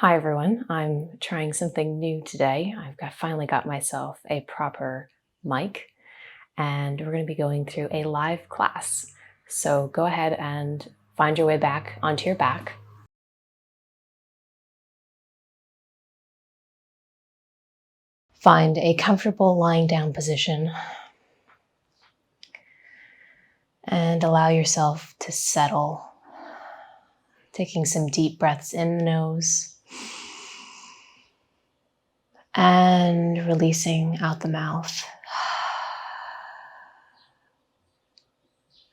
Hi everyone, I'm trying something new today. Finally got myself a proper mic and we're going to be going through a live class. So go ahead and find your way back onto your back. Find a comfortable lying down position and allow yourself to settle, taking some deep breaths in the nose and releasing out the mouth.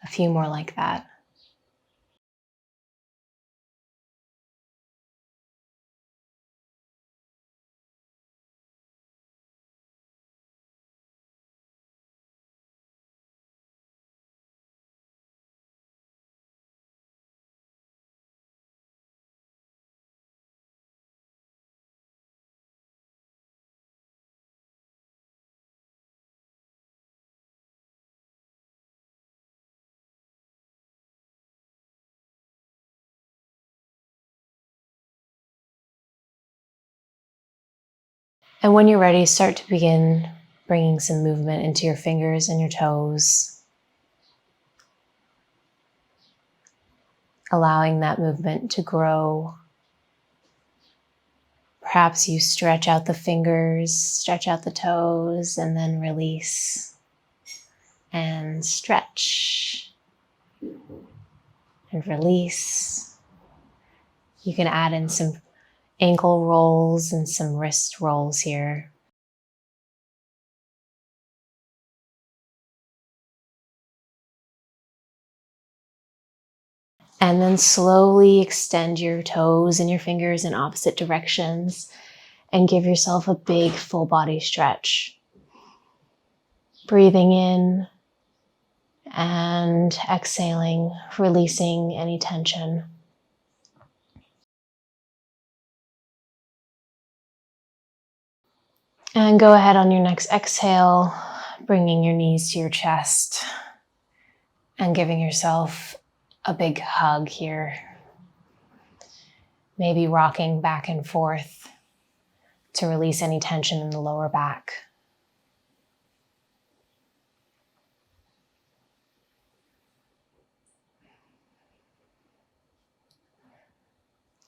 A few more like that. And when you're ready, start to begin bringing some movement into your fingers and your toes, allowing that movement to grow. Perhaps you stretch out the fingers, stretch out the toes, and then release and stretch and release. You can add in some ankle rolls and some wrist rolls here. And then slowly extend your toes and your fingers in opposite directions and give yourself a big full body stretch. Breathing in and exhaling, releasing any tension. And go ahead on your next exhale, bringing your knees to your chest and giving yourself a big hug here. Maybe rocking back and forth to release any tension in the lower back.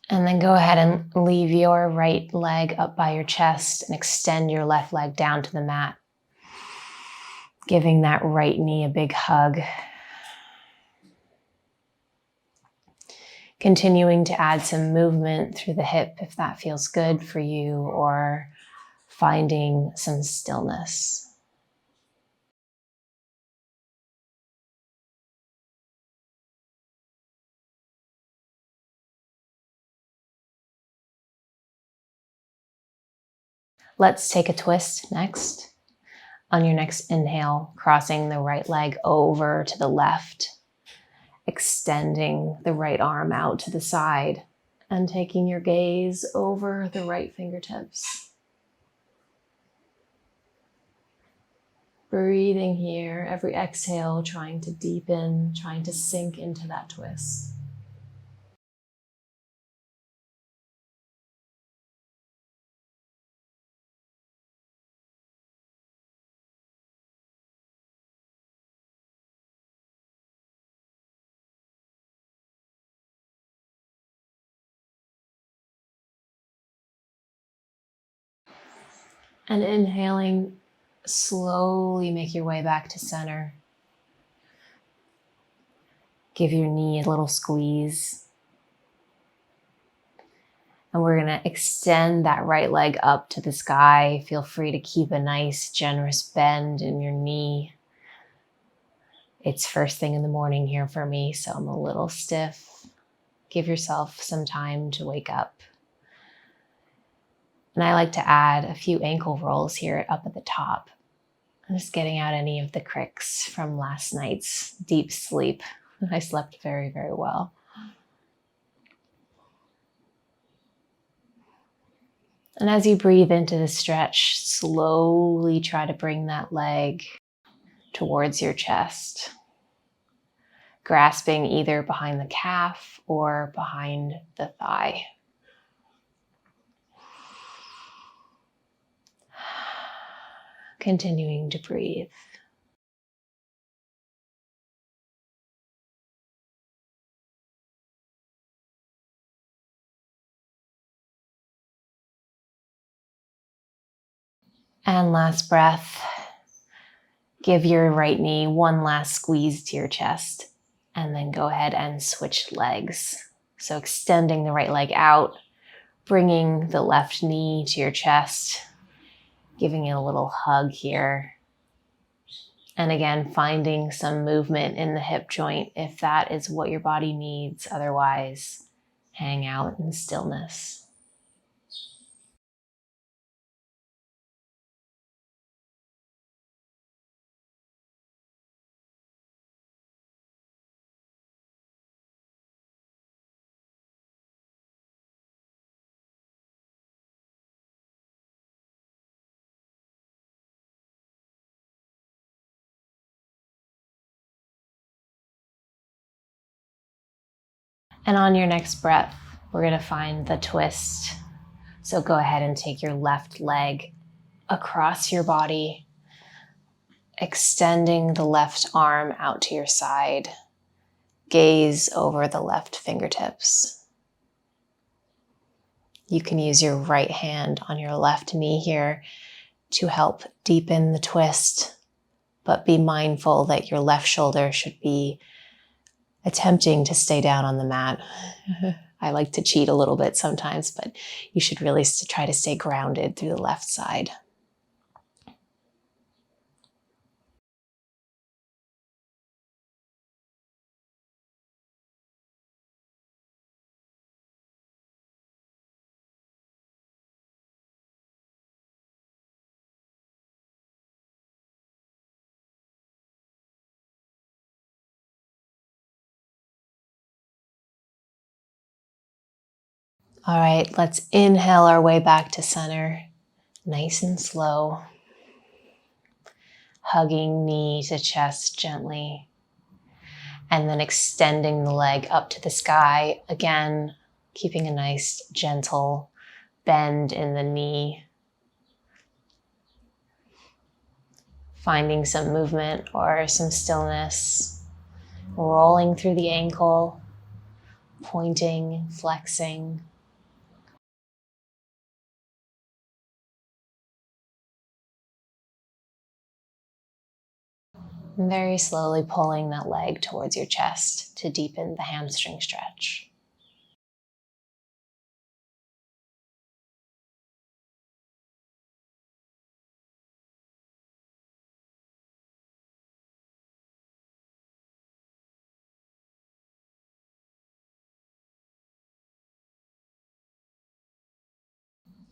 And then go ahead and leave your right leg up by your chest and extend your left leg down to the mat, giving that right knee a big hug. Continuing to add some movement through the hip if that feels good for you, or finding some stillness. Let's take a twist next. On your next inhale, crossing the right leg over to the left, extending the right arm out to the side, and taking your gaze over the right fingertips. Breathing here, every exhale, trying to deepen, trying to sink into that twist. And inhaling, slowly make your way back to center. Give your knee a little squeeze. And we're going to extend that right leg up to the sky. Feel free to keep a nice, generous bend in your knee. It's first thing in the morning here for me, so I'm a little stiff. Give yourself some time to wake up. And I like to add a few ankle rolls here up at the top. I'm just getting out any of the cricks from last night's deep sleep. I slept very, very well. And as you breathe into the stretch, slowly try to bring that leg towards your chest, grasping either behind the calf or behind the thigh. continuing to breathe. And last breath, give your right knee one last squeeze to your chest, and then go ahead and switch legs. So extending the right leg out, bringing the left knee to your chest, giving it a little hug here. And again, finding some movement in the hip joint if that is what your body needs. Otherwise, hang out in stillness. And on your next breath, we're going to find the twist. So go ahead and take your left leg across your body, extending the left arm out to your side. Gaze over the left fingertips. You can use your right hand on your left knee here to help deepen the twist, but be mindful that your left shoulder should be attempting to stay down on the mat. I like to cheat a little bit sometimes, but you should really try to stay grounded through the left side. All right, let's inhale our way back to center, nice and slow. Hugging knee to chest gently. And then extending the leg up to the sky. Again, keeping a nice gentle bend in the knee. Finding some movement or some stillness. Rolling through the ankle, pointing, flexing. And very slowly pulling that leg towards your chest to deepen the hamstring stretch.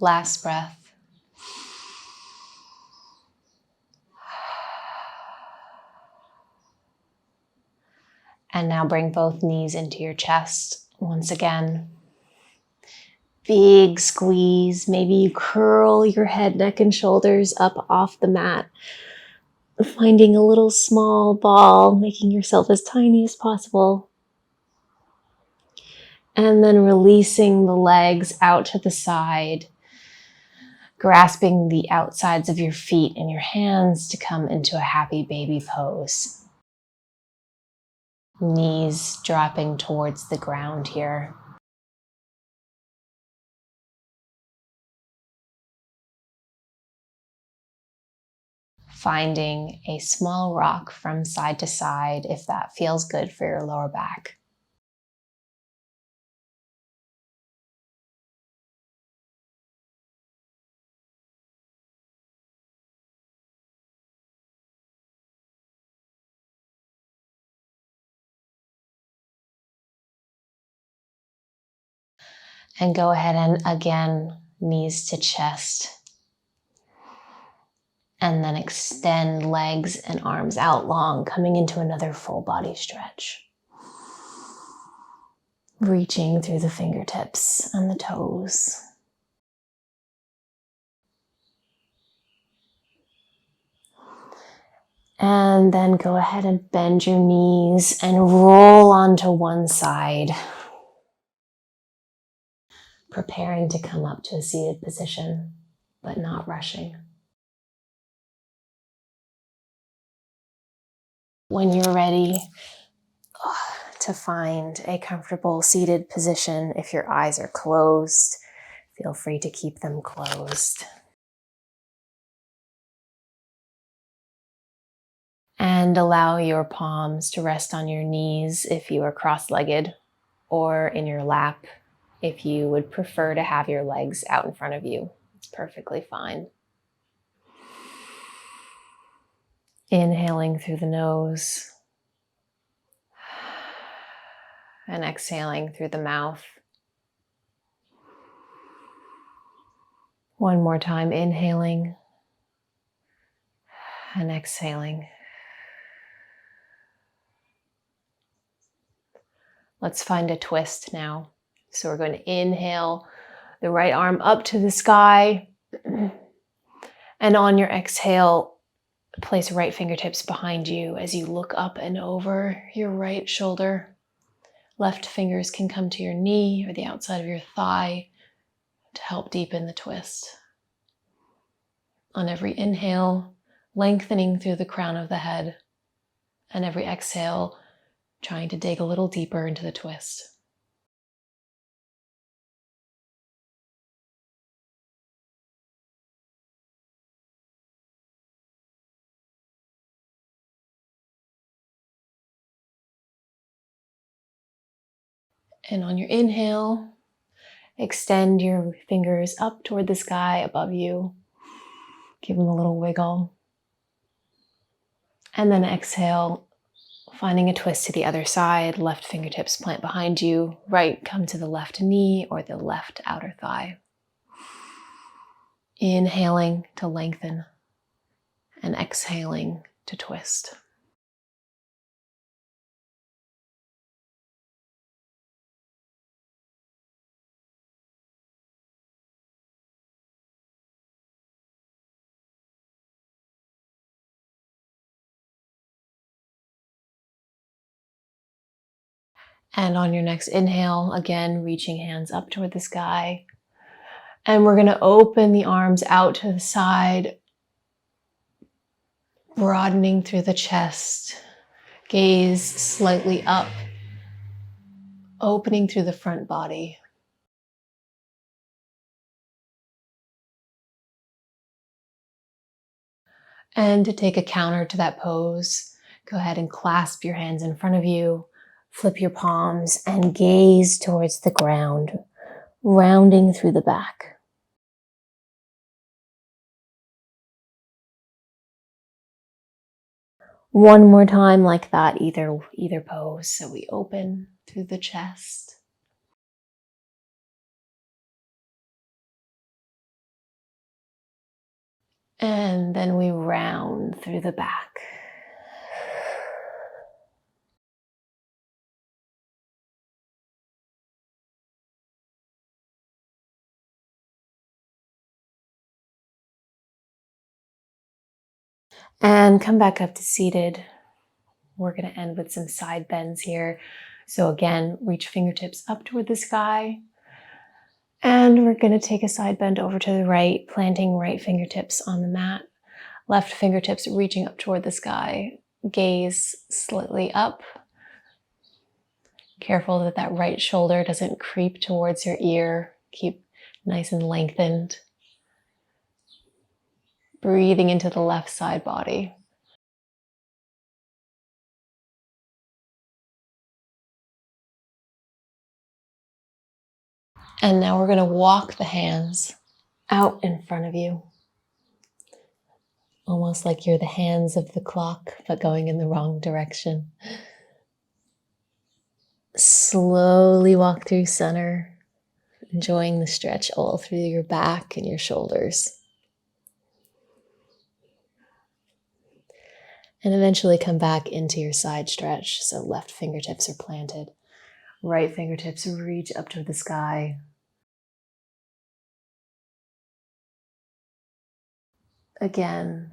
Last breath. And now bring both knees into your chest once again. Big squeeze. Maybe you curl your head, neck, and shoulders up off the mat. Finding a little small ball, making yourself as tiny as possible. And then releasing the legs out to the side. Grasping the outsides of your feet in your hands to come into a happy baby pose. Knees dropping towards the ground here. Finding a small rock from side to side if that feels good for your lower back. And go ahead and again, knees to chest. And then extend legs and arms out long, coming into another full body stretch. Reaching through the fingertips and the toes. And then go ahead and bend your knees and roll onto one side. Preparing to come up to a seated position, but not rushing. When you're ready to find a comfortable seated position, if your eyes are closed, feel free to keep them closed. And allow your palms to rest on your knees if you are cross-legged, or in your lap if you would prefer to have your legs out in front of you. It's perfectly fine. Inhaling through the nose and exhaling through the mouth. One more time, inhaling and exhaling. Let's find a twist now. So we're going to inhale the right arm up to the sky. And on your exhale, place right fingertips behind you as you look up and over your right shoulder. Left fingers can come to your knee or the outside of your thigh to help deepen the twist. On every inhale, lengthening through the crown of the head. And every exhale, trying to dig a little deeper into the twist. And on your inhale, extend your fingers up toward the sky above you. Give them a little wiggle. And then exhale, finding a twist to the other side. Left fingertips plant behind you. Right, come to the left knee or the left outer thigh. Inhaling to lengthen and exhaling to twist. And on your next inhale, again, reaching hands up toward the sky. And we're going to open the arms out to the side, broadening through the chest. Gaze slightly up, opening through the front body. And to take a counter to that pose, go ahead and clasp your hands in front of you, flip your palms, and gaze towards the ground, rounding through the back. One more time like that, either pose. So we open through the chest. And then we round through the back. And come back up to seated. We're going to end with some side bends here. So again, reach fingertips up toward the sky. And we're going to take a side bend over to the right, planting right fingertips on the mat. Left fingertips reaching up toward the sky. Gaze slightly up. Careful that that right shoulder doesn't creep towards your ear. Keep nice and lengthened. Breathing into the left side body. And now we're going to walk the hands out in front of you. Almost like you're the hands of the clock, but going in the wrong direction. Slowly walk through center, enjoying the stretch all through your back and your shoulders. And eventually come back into your side stretch. So left fingertips are planted. Right fingertips reach up to the sky. Again,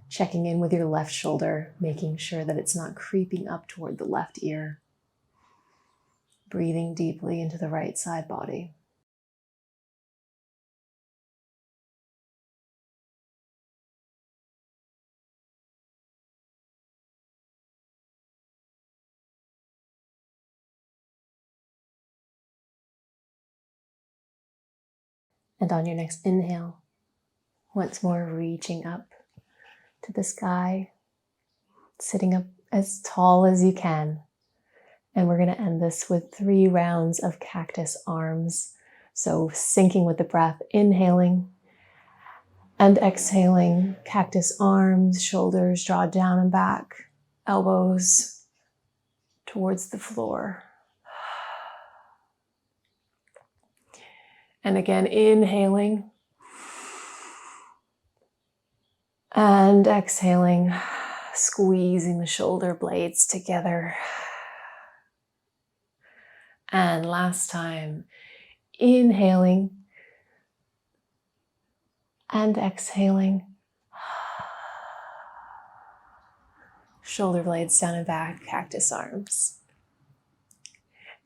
checking in with your left shoulder, making sure that it's not creeping up toward the left ear. Breathing deeply into the right side body. And on your next inhale, once more reaching up to the sky, sitting up as tall as you can. And we're going to end this with 3 rounds of cactus arms. So syncing with the breath, inhaling and exhaling, cactus arms, shoulders draw down and back, elbows towards the floor. And again, inhaling and exhaling, squeezing the shoulder blades together. And last time, inhaling and exhaling. Shoulder blades down and back, cactus arms.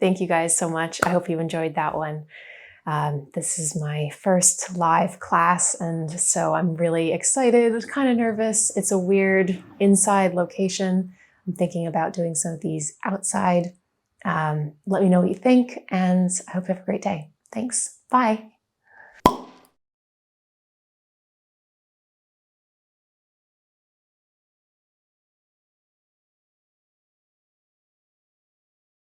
Thank you guys so much. I hope you enjoyed that one. This is my first live class, and so I'm really excited, kind of nervous. It's a weird inside location. I'm thinking about doing some of these outside. Let me know what you think, and I hope you have a great day. Thanks. Bye.